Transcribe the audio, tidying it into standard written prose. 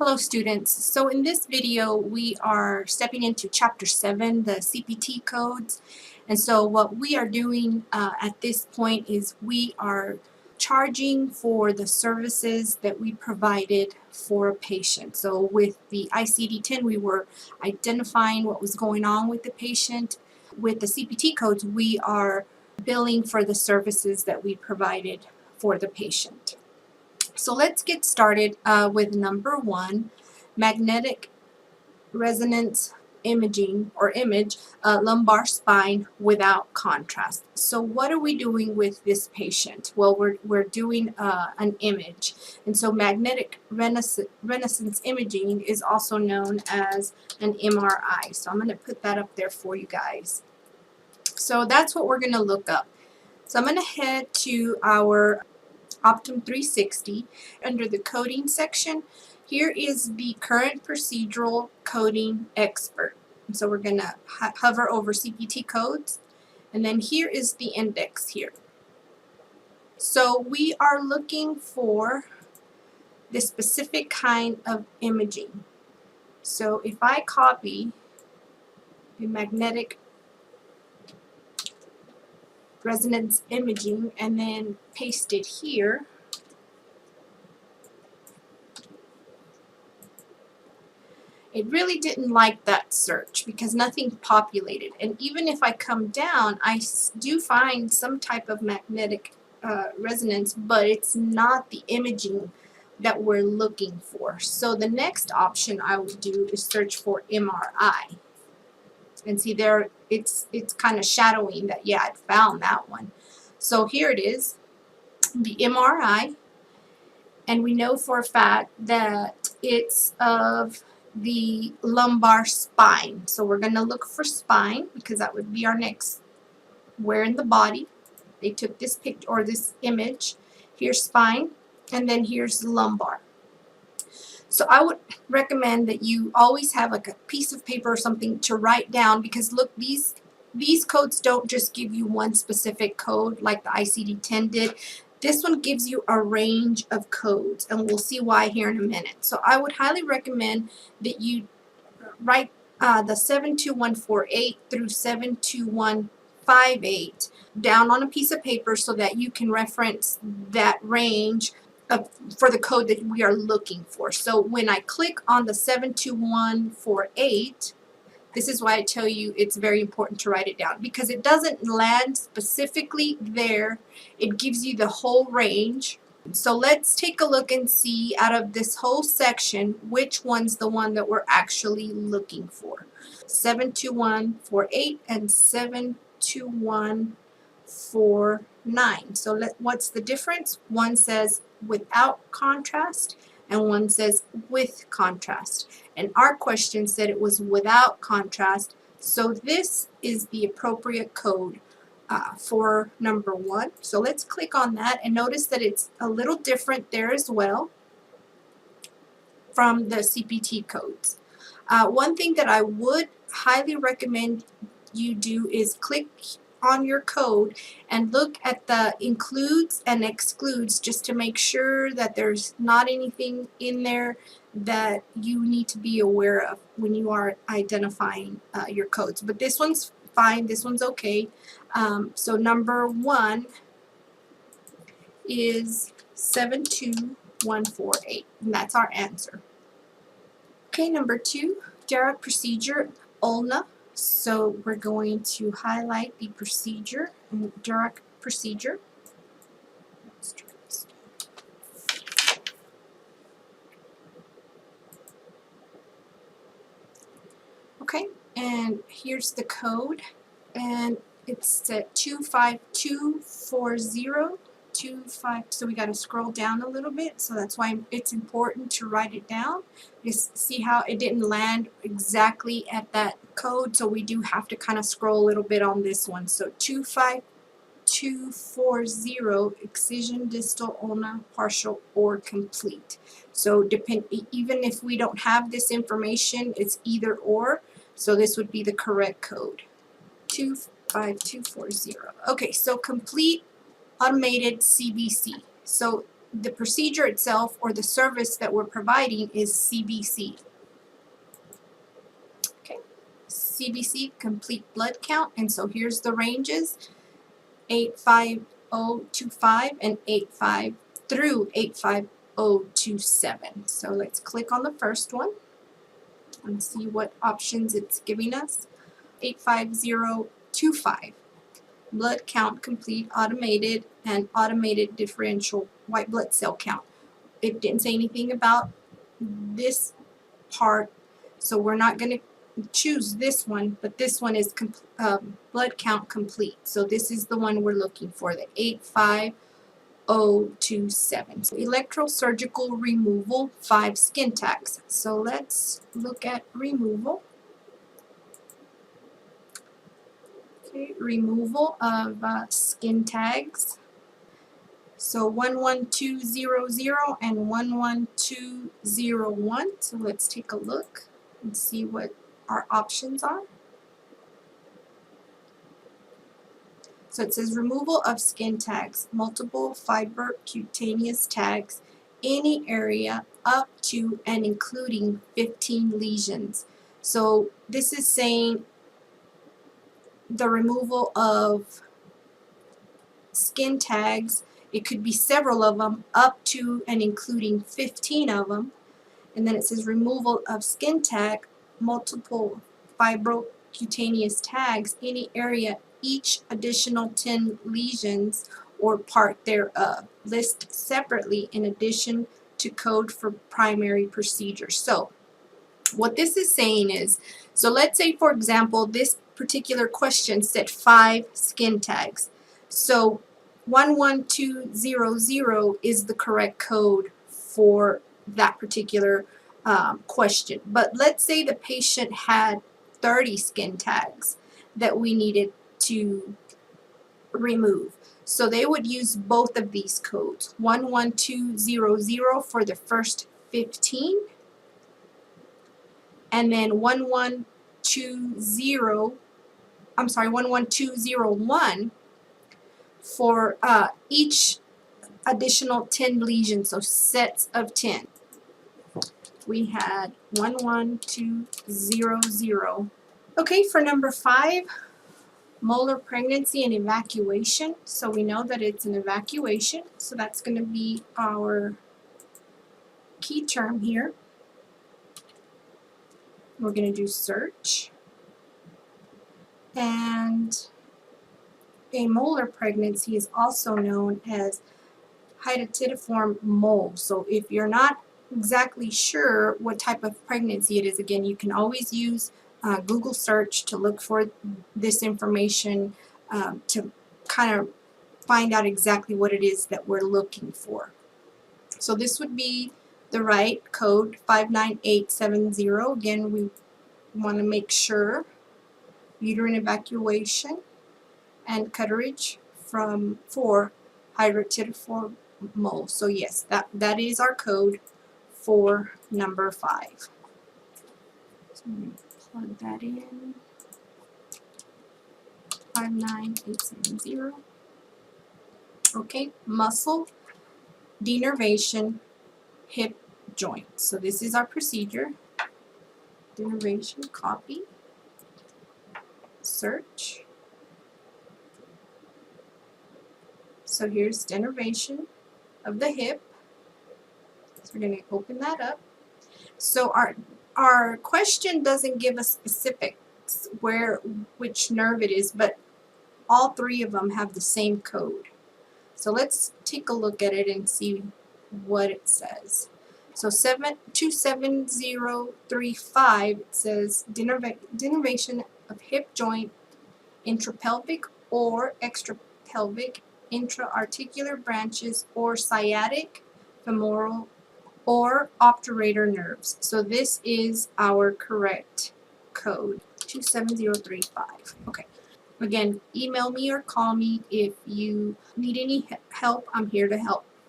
Hello students. So in this video we are stepping into chapter 7, the CPT codes. And so what we are doing at this point is we are charging for the services that we provided for a patient. So with the ICD-10 we were identifying what was going on with the patient. With the CPT codes we are billing for the services that we provided for the patient. So let's get started with number 1, magnetic resonance imaging or image lumbar spine without contrast. So what are we doing with this patient? Well, we're doing an image, and so magnetic resonance imaging is also known as an MRI. So I'm going to put that up there for you guys. So that's what we're going to look up. So I'm going to head to our Optum 360. Under the coding section, here is the current procedural coding expert. And so we're going to hover over CPT codes, and then here is the index here. So we are looking for the specific kind of imaging. So if I copy the magnetic resonance imaging and then paste it here, it really didn't like that search because nothing populated. And even if I come down, I do find some type of magnetic resonance, but it's not the imaging that we're looking for. So the next option I would do is search for MRI. And see there, it's kind of shadowing that, yeah, I found that one. So here it is, the MRI, and we know for a fact that it's of the lumbar spine. So we're going to look for spine because that would be our next where in the body. They took this picture or this image. Here's spine, and then here's the lumbar. So I would recommend that you always have like a piece of paper or something to write down, because look, these codes don't just give you one specific code like the ICD-10 did. This one gives you a range of codes, and we'll see why here in a minute. So I would highly recommend that you write the 72148 through 72158 down on a piece of paper so that you can reference that range for the code that we are looking for. So when I click on the 72148, this is why I tell you it's very important to write it down, because it doesn't land specifically there. It gives you the whole range. So let's take a look and see out of this whole section which one's the one that we're actually looking for. 72148 and 72149. So what's the difference? One says without contrast and one says with contrast. And our question said it was without contrast, so this is the appropriate code for number 1. So let's click on that and notice that it's a little different there as well from the CPT codes. One thing that I would highly recommend you do is click on your code and look at the includes and excludes, just to make sure that there's not anything in there that you need to be aware of when you are identifying your codes. But this one's fine, this one's okay. So number 1 is 72148, and that's our answer. Okay, number 2, DIARC procedure, ulna. So we're going to highlight the procedure and DIARC procedure. Let's try this. Okay, and here's the code, and it's at 25240. So we got to scroll down a little bit, so that's why it's important to write it down. Just see how it didn't land exactly at that code, so we do have to kind of scroll a little bit on this one. So 25240, excision distal ulna partial or complete. So even if we don't have this information, it's either or, so this would be the correct code, 25240. Okay, so complete automated CBC. So the procedure itself or the service that we're providing is CBC. Okay, CBC, complete blood count, and so here's the ranges: 85025 and 85 through 85027. So let's click on the first one and see what options it's giving us. 85025. Blood count complete, automated, and automated differential white blood cell count. It didn't say anything about this part, so we're not going to choose this one, but this one is blood count complete. So this is the one we're looking for, the 85027. So electrosurgical removal, 5 skin tags. So let's look at removal. Removal of skin tags. So 11200 and 11201. So let's take a look and see what our options are. So it says removal of skin tags, multiple fiber cutaneous tags, any area up to and including 15 lesions. So this is saying the removal of skin tags, it could be several of them, up to and including 15 of them. And then it says removal of skin tag, multiple fibrocutaneous tags, any area, each additional 10 lesions or part thereof. List separately in addition to code for primary procedure. So what this is saying is, so let's say for example this particular question said 5 skin tags. So 11200 is the correct code for that particular question. But let's say the patient had 30 skin tags that we needed to remove. So they would use both of these codes, 11200 for the first 15, and then 11201 for each additional 10 lesions, so sets of 10. We had 11200. Okay, for number 5, molar pregnancy and evacuation. So we know that it's an evacuation, so that's going to be our key term here. We're going to do search. And a molar pregnancy is also known as hydatidiform mole. So if you're not exactly sure what type of pregnancy it is, again, you can always use Google search to look for this information to kind of find out exactly what it is that we're looking for. So this would be the right code, 59870. Again, we want to make sure uterine evacuation and curettage for hydatidiform mole. So yes, that is our code for number 5. So I'm going to plug that in. 59870. Okay, muscle denervation hip joint. So this is our procedure. Denervation, copy, search. So here's denervation of the hip. So we're going to open that up. So our question doesn't give us specifics which nerve it is, but all 3 of them have the same code. So let's take a look at it and see what it says. So 27035, it says denervation of hip joint, intrapelvic or extrapelvic, intra-articular branches, or sciatic, femoral, or obturator nerves. So this is our correct code, 27035. Okay. Again, email me or call me if you need any help. I'm here to help.